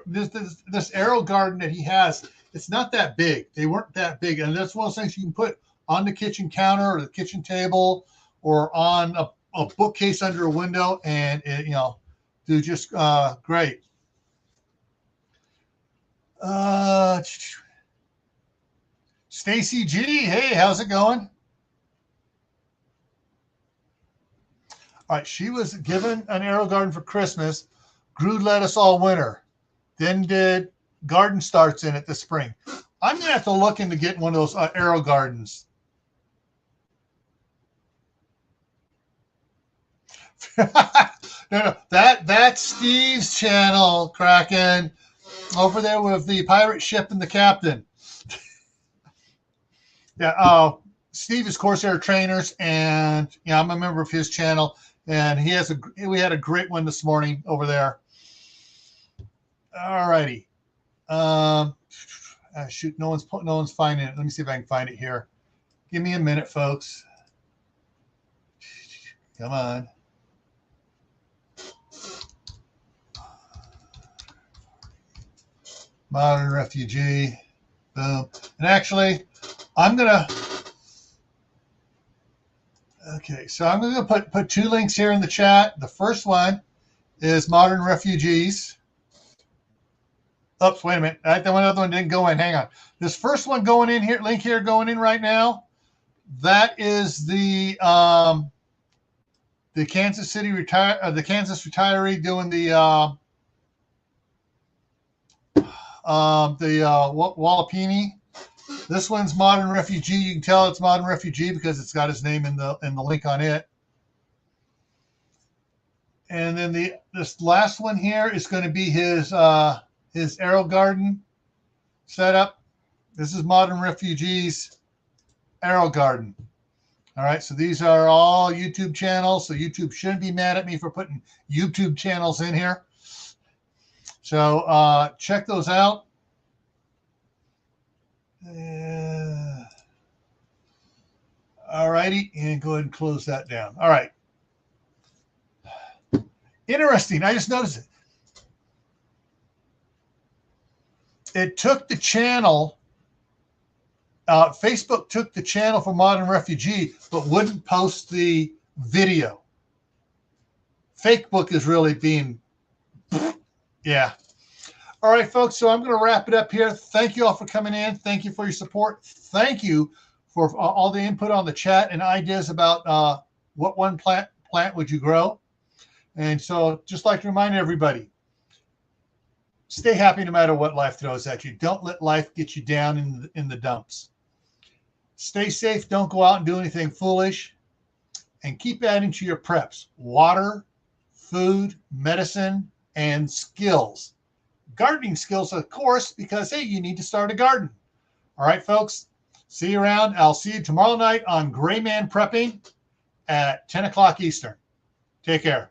this Arrow Garden that he has, it's not that big. They weren't that big, and that's one of those things you can put on the kitchen counter or the kitchen table or on a bookcase under a window, and it, do just great. Stacy G, hey, how's it going? All right, she was given an Arrow Garden for Christmas, grew lettuce all winter, then did garden starts in it this spring. I'm going to have to look into getting one of those Arrow Gardens. No, that's Steve's channel, Kraken, over there with the pirate ship and the captain. Yeah, Steve is Corsair Trainers, and I'm a member of his channel, and we had a great one this morning over there. All righty. Shoot, no one's finding it. Let me see if I can find it here. Give me a minute, folks. Come on. Modern Refugee. Boom. And actually, I'm gonna Okay, so I'm going to put two links here in the chat. The first one is Modern Refugees. Oops, wait a minute. That one other one didn't go in. Hang on. This first one going in here, link here going in right now. That is the Kansas City the Kansas retiree doing the Wallapini. This one's Modern Refugee. You can tell it's Modern Refugee because it's got his name in the link on it. And then this last one here is going to be his Arrow Garden setup. This is Modern Refugees Arrow Garden. All right, so these are all YouTube channels, so YouTube shouldn't be mad at me for putting YouTube channels in here. So check those out. All righty, and go ahead and close that down. All right. Interesting. I just noticed it. It took the channel. Facebook took the channel for Modern Refugee, but wouldn't post the video. Facebook is really being, yeah. All right, folks. So I'm going to wrap it up here. Thank you all for coming in. Thank you for your support. Thank you for all the input on the chat and ideas about what one plant would you grow. And so just like to remind everybody, stay happy no matter what life throws at you. Don't let life get you down in the dumps. Stay safe. Don't go out and do anything foolish. And keep adding to your preps. Water, food, medicine, and skills. Gardening skills, of course, because, hey, you need to start a garden. All right, folks. See you around. I'll see you tomorrow night on Gray Man Prepping at 10 o'clock Eastern. Take care.